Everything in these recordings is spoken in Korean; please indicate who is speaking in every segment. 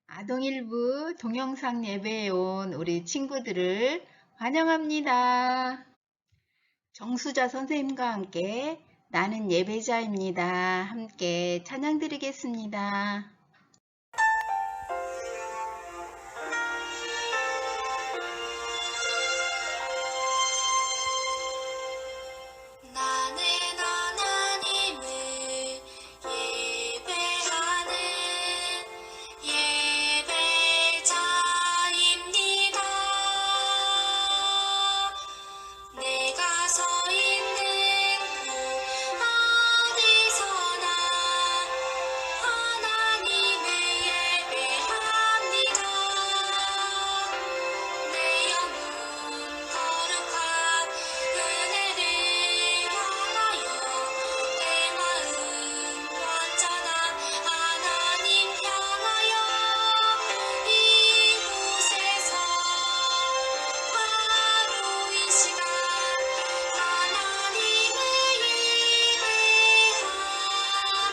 Speaker 1: 아동일부 동영상 예배에 온 우리 친구들을 환영합니다. 정수자 선생님과 함께 나는 예배자입니다. 함께 찬양 드리겠습니다.
Speaker 2: 나는 하나님을 예배하는 예배자입니다. 내가 서 있는 곳 어디서나 하나님을 예배합니다. 내 영혼 거룩한 은혜를 향하여 내 마음 완전한 하나님 향하여 이곳에서 바로 이 시간 하나님을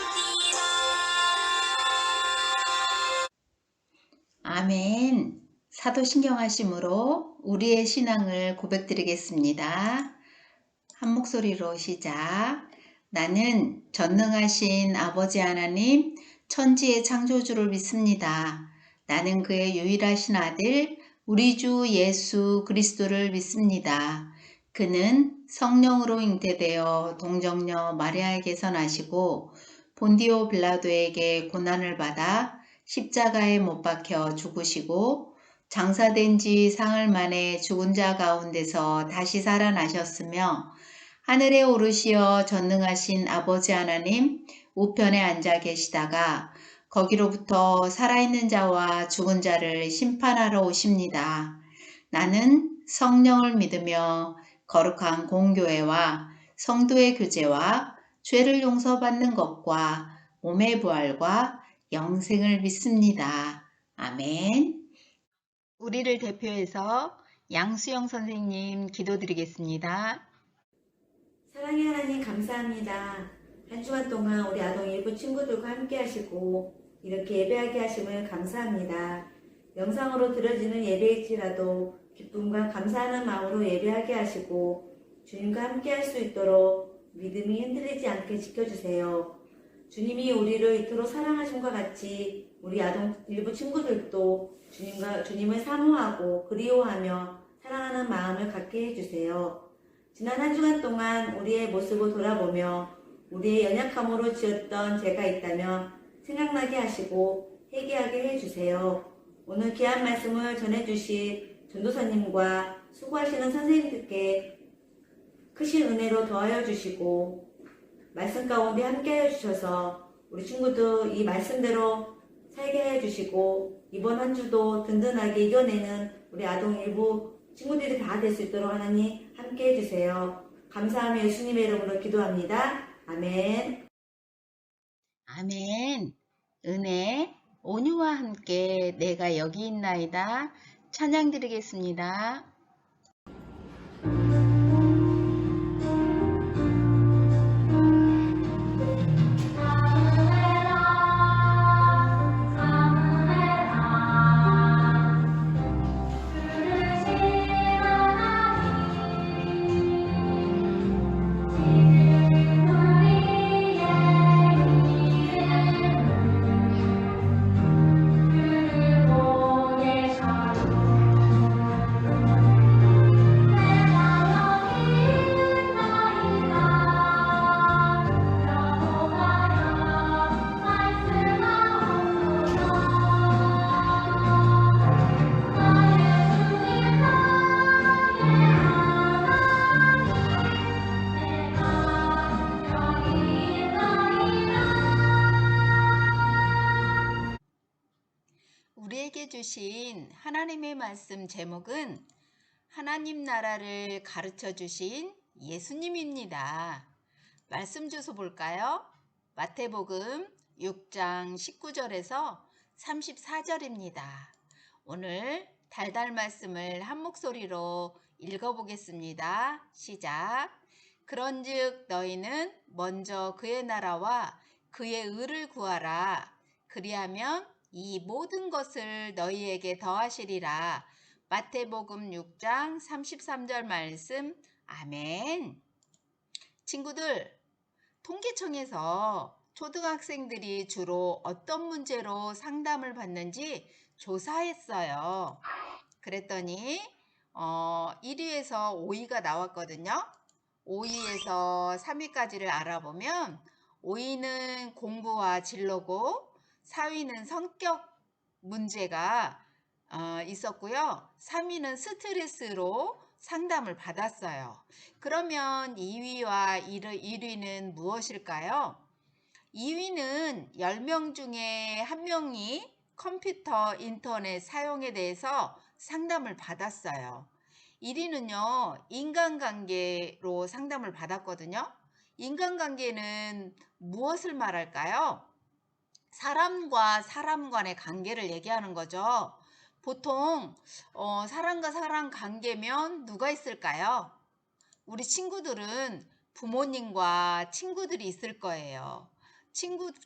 Speaker 2: 예배합니다.
Speaker 1: 아멘. 사도신경하심으로 우리의 신앙을 고백드리겠습니다. 한 목소리로 시작. 나는 전능하신 아버지 하나님, 천지의 창조주를 믿습니다. 나는 그의 유일하신 아들, 우리 주 예수 그리스도를 믿습니다. 그는 성령으로 잉태되어 동정녀 마리아에게서 나시고 본디오 빌라도에게 고난을 받아 십자가에 못 박혀 죽으시고 장사된 지 사흘 만에 죽은 자 가운데서 다시 살아나셨으며 하늘에 오르시어 전능하신 아버지 하나님 우편에 앉아 계시다가 거기로부터 살아있는 자와 죽은 자를 심판하러 오십니다. 나는 성령을 믿으며 거룩한 공교회와 성도의 교제와 죄를 용서받는 것과 몸의 부활과 영생을 믿습니다. 아멘. 우리를 대표해서 양수영 선생님 기도드리겠습니다.
Speaker 3: 사랑의 하나님 감사합니다. 한 주간 동안 우리 아동 일부 친구들과 함께 하시고 이렇게 예배하게 하심을 감사합니다. 영상으로 들어지는 예배일지라도 기쁨과 감사하는 마음으로 예배하게 하시고 주님과 함께 할 수 있도록 믿음이 흔들리지 않게 지켜주세요. 주님이 우리를 이토록 사랑하심과 같이 우리 아동 일부 친구들도 주님을 사모하고 그리워하며 사랑하는 마음을 갖게 해주세요. 지난 한 주간 동안 우리의 모습을 돌아보며 우리의 연약함으로 지었던 죄가 있다면 생각나게 하시고 회개하게 해주세요. 오늘 귀한 말씀을 전해주실 전도사님과 수고하시는 선생님들께 크신 은혜로 더하여 주시고 말씀 가운데 함께하여 주셔서 우리 친구들 이 말씀대로 살게 해주시고 이번 한 주도 든든하게 이겨내는 우리 아동 일부 친구들이 다 될 수 있도록 하나님 함께 해주세요. 감사하며 예수님의 이름으로 기도합니다. 아멘.
Speaker 1: 아멘. 은혜, 온유와 함께 내가 여기 있나이다. 찬양 드리겠습니다. 우리에게 주신 하나님의 말씀 제목은 하나님 나라를 가르쳐 주신 예수님입니다. 말씀 주소 볼까요? 마태복음 6장 19절에서 34절입니다. 오늘 달달 말씀을 한 목소리로 읽어보겠습니다. 시작. 그런즉 너희는 먼저 그의 나라와 그의 의를 구하라. 그리하면 이 모든 것을 너희에게 더하시리라. 마태복음 6장 33절 말씀. 아멘. 친구들, 통계청에서 초등학생들이 주로 어떤 문제로 상담을 받는지 조사했어요. 그랬더니 1위에서 5위가 나왔거든요. 5위에서 3위까지를 알아보면 5위는 공부와 진로고 4위는 성격 문제가 있었고요. 3위는 스트레스로 상담을 받았어요. 그러면 2위와 1위는 무엇일까요? 2위는 10명 중에 1명이 컴퓨터, 인터넷 사용에 대해서 상담을 받았어요. 1위는요, 인간관계로 상담을 받았거든요. 인간관계는 무엇을 말할까요? 사람과 사람 간의 관계를 얘기하는 거죠. 보통 사람과 사람 관계면 누가 있을까요? 우리 친구들은 부모님과 친구들이 있을 거예요.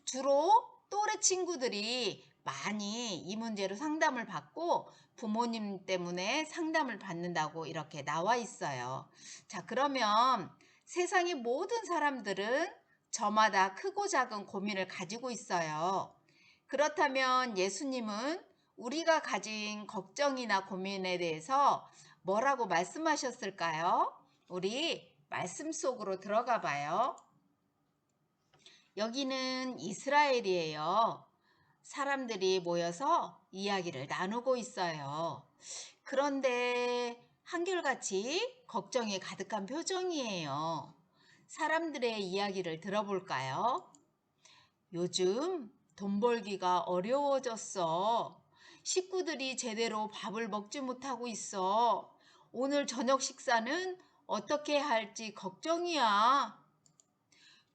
Speaker 1: 주로 또래 친구들이 많이 이 문제로 상담을 받고 부모님 때문에 상담을 받는다고 이렇게 나와 있어요. 자, 그러면 세상의 모든 사람들은 저마다 크고 작은 고민을 가지고 있어요. 그렇다면 예수님은 우리가 가진 걱정이나 고민에 대해서 뭐라고 말씀하셨을까요? 우리 말씀 속으로 들어가 봐요. 여기는 이스라엘이에요. 사람들이 모여서 이야기를 나누고 있어요. 그런데 한결같이 걱정이 가득한 표정이에요. 사람들의 이야기를 들어볼까요? 요즘 돈 벌기가 어려워졌어. 식구들이 제대로 밥을 먹지 못하고 있어. 오늘 저녁 식사는 어떻게 할지 걱정이야.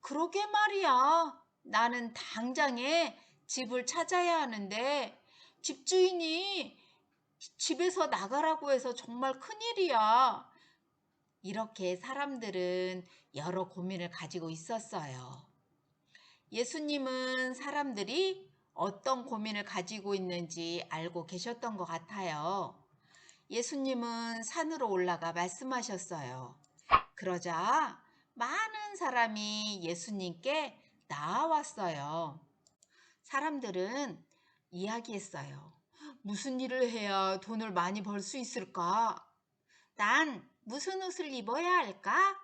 Speaker 1: 그러게 말이야. 나는 당장에 집을 찾아야 하는데 집주인이 집에서 나가라고 해서 정말 큰일이야. 이렇게 사람들은 여러 고민을 가지고 있었어요. 예수님은 사람들이 어떤 고민을 가지고 있는지 알고 계셨던 것 같아요. 예수님은 산으로 올라가 말씀하셨어요. 그러자 많은 사람이 예수님께 나아왔어요. 사람들은 이야기했어요. 무슨 일을 해야 돈을 많이 벌 수 있을까? 난 무슨 옷을 입어야 할까?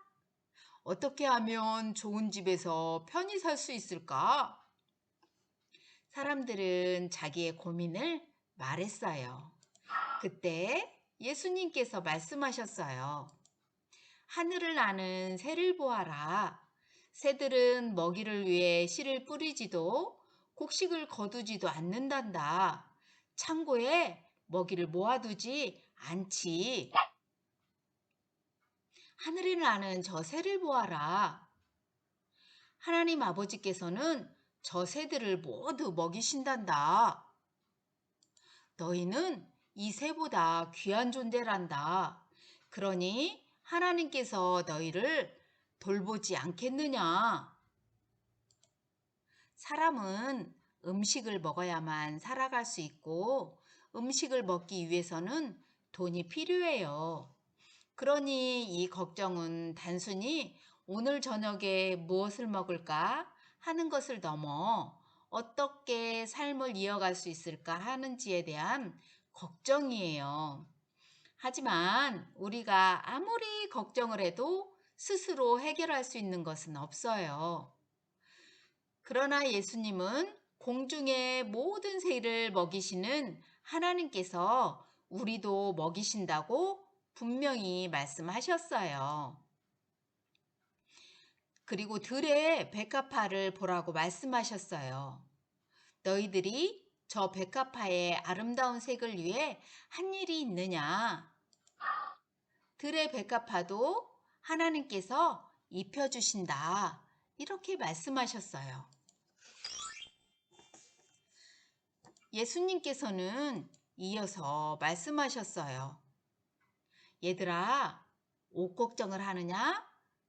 Speaker 1: 어떻게 하면 좋은 집에서 편히 살 수 있을까? 사람들은 자기의 고민을 말했어요. 그때 예수님께서 말씀하셨어요. 하늘을 나는 새를 보아라. 새들은 먹이를 위해 씨를 뿌리지도 곡식을 거두지도 않는단다. 창고에 먹이를 모아두지 않지. 하늘에 나는 저 새를 보아라. 하나님 아버지께서는 저 새들을 모두 먹이신단다. 너희는 이 새보다 귀한 존재란다. 그러니 하나님께서 너희를 돌보지 않겠느냐? 사람은 음식을 먹어야만 살아갈 수 있고 음식을 먹기 위해서는 돈이 필요해요. 그러니 이 걱정은 단순히 오늘 저녁에 무엇을 먹을까 하는 것을 넘어 어떻게 삶을 이어갈 수 있을까 하는지에 대한 걱정이에요. 하지만 우리가 아무리 걱정을 해도 스스로 해결할 수 있는 것은 없어요. 그러나 예수님은 공중의 모든 새를 먹이시는 하나님께서 우리도 먹이신다고 분명히 말씀하셨어요. 그리고 들의 백합화를 보라고 말씀하셨어요. 너희들이 저 백합화의 아름다운 색을 위해 한 일이 있느냐? 들의 백합화도 하나님께서 입혀주신다. 이렇게 말씀하셨어요. 예수님께서는 이어서 말씀하셨어요. 얘들아, 옷 걱정을 하느냐?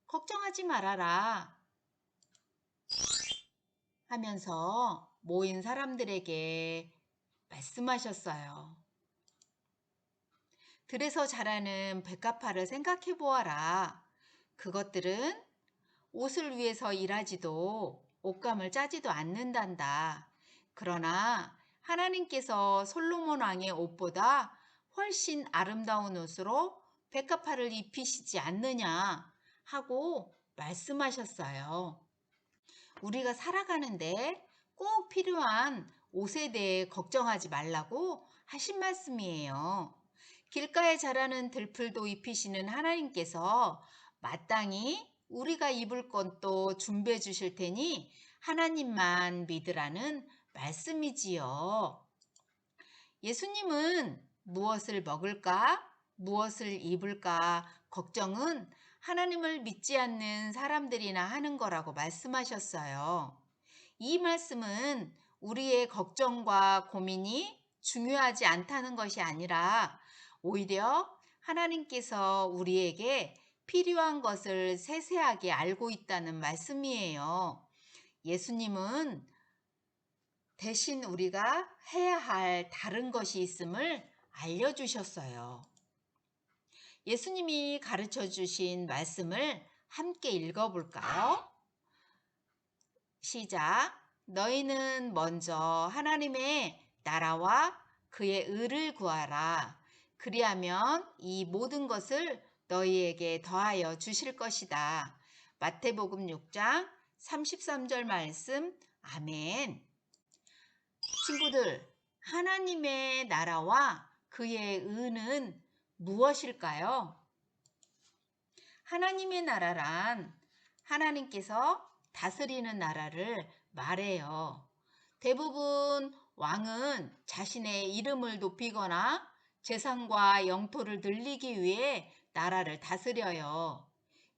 Speaker 1: 걱정하지 말아라. 하면서 모인 사람들에게 말씀하셨어요. 들에서 자라는 백합화를 생각해 보아라. 그것들은 옷을 위해서 일하지도 옷감을 짜지도 않는단다. 그러나 하나님께서 솔로몬 왕의 옷보다 훨씬 아름다운 옷으로 백합화를 입히시지 않느냐 하고 말씀하셨어요. 우리가 살아가는데 꼭 필요한 옷에 대해 걱정하지 말라고 하신 말씀이에요. 길가에 자라는 들풀도 입히시는 하나님께서 마땅히 우리가 입을 것도 준비해 주실 테니 하나님만 믿으라는 말씀이지요. 예수님은 무엇을 먹을까, 무엇을 입을까 걱정은 하나님을 믿지 않는 사람들이나 하는 거라고 말씀하셨어요. 이 말씀은 우리의 걱정과 고민이 중요하지 않다는 것이 아니라 오히려 하나님께서 우리에게 필요한 것을 세세하게 알고 있다는 말씀이에요. 예수님은 대신 우리가 해야 할 다른 것이 있음을 알려주셨어요. 예수님이 가르쳐 주신 말씀을 함께 읽어볼까요? 시작. 너희는 먼저 하나님의 나라와 그의 의를 구하라. 그리하면 이 모든 것을 너희에게 더하여 주실 것이다. 마태복음 6장 33절 말씀. 아멘. 친구들, 하나님의 나라와 그의 의는 무엇일까요? 하나님의 나라란 하나님께서 다스리는 나라를 말해요. 대부분 왕은 자신의 이름을 높이거나 재산과 영토를 늘리기 위해 나라를 다스려요.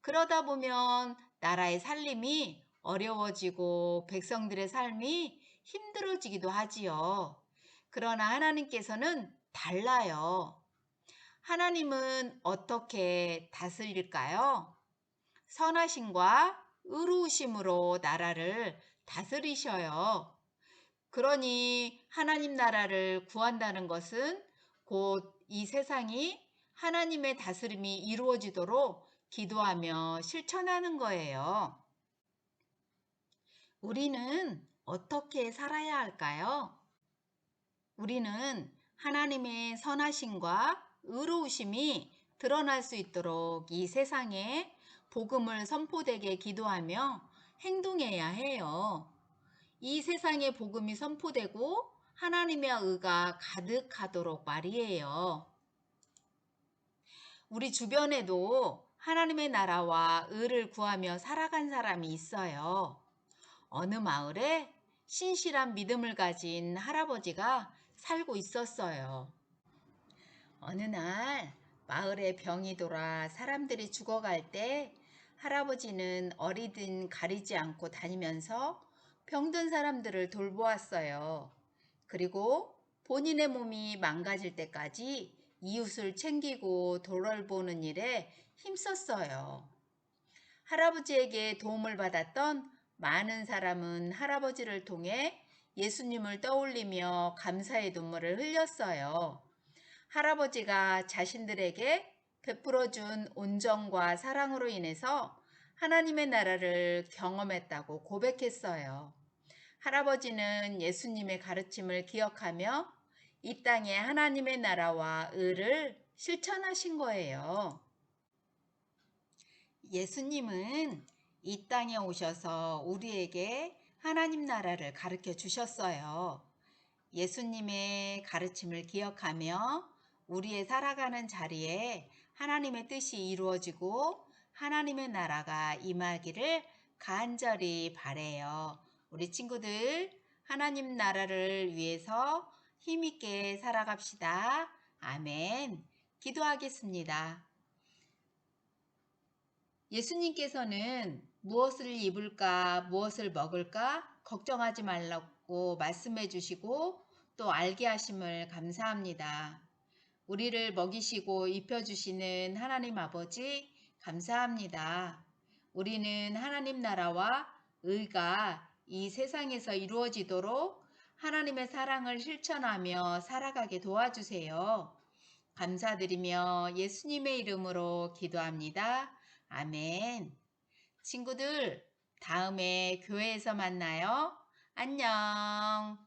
Speaker 1: 그러다 보면 나라의 살림이 어려워지고 백성들의 삶이 힘들어지기도 하지요. 그러나 하나님께서는 달라요. 하나님은 어떻게 다스릴까요? 선하심과 의로우심으로 나라를 다스리셔요. 그러니 하나님 나라를 구한다는 것은 곧 이 세상이 하나님의 다스림이 이루어지도록 기도하며 실천하는 거예요. 우리는 어떻게 살아야 할까요? 우리는 하나님의 선하심과 의로우심이 드러날 수 있도록 이 세상에 복음을 선포되게 기도하며 행동해야 해요. 이 세상에 복음이 선포되고 하나님의 의가 가득하도록 말이에요. 우리 주변에도 하나님의 나라와 의를 구하며 살아간 사람이 있어요. 어느 마을에 신실한 믿음을 가진 할아버지가 살고 있었어요. 어느 날 마을에 병이 돌아 사람들이 죽어갈 때 할아버지는 어리든 가리지 않고 다니면서 병든 사람들을 돌보았어요. 그리고 본인의 몸이 망가질 때까지 이웃을 챙기고 돌보는 일에 힘썼어요. 할아버지에게 도움을 받았던 많은 사람은 할아버지를 통해 예수님을 떠올리며 감사의 눈물을 흘렸어요. 할아버지가 자신들에게 베풀어준 온정과 사랑으로 인해서 하나님의 나라를 경험했다고 고백했어요. 할아버지는 예수님의 가르침을 기억하며 이 땅에 하나님의 나라와 의를 실천하신 거예요. 예수님은 이 땅에 오셔서 우리에게 하나님 나라를 가르쳐 주셨어요. 예수님의 가르침을 기억하며 우리의 살아가는 자리에 하나님의 뜻이 이루어지고 하나님의 나라가 임하기를 간절히 바래요. 우리 친구들 하나님 나라를 위해서 힘있게 살아갑시다. 아멘. 기도하겠습니다. 예수님께서는 무엇을 입을까, 무엇을 먹을까 걱정하지 말라고 말씀해 주시고 또 알게 하심을 감사합니다. 우리를 먹이시고 입혀주시는 하나님 아버지 감사합니다. 우리는 하나님 나라와 의가 이 세상에서 이루어지도록 하나님의 사랑을 실천하며 살아가게 도와주세요. 감사드리며 예수님의 이름으로 기도합니다. 아멘. 친구들, 다음에 교회에서 만나요. 안녕.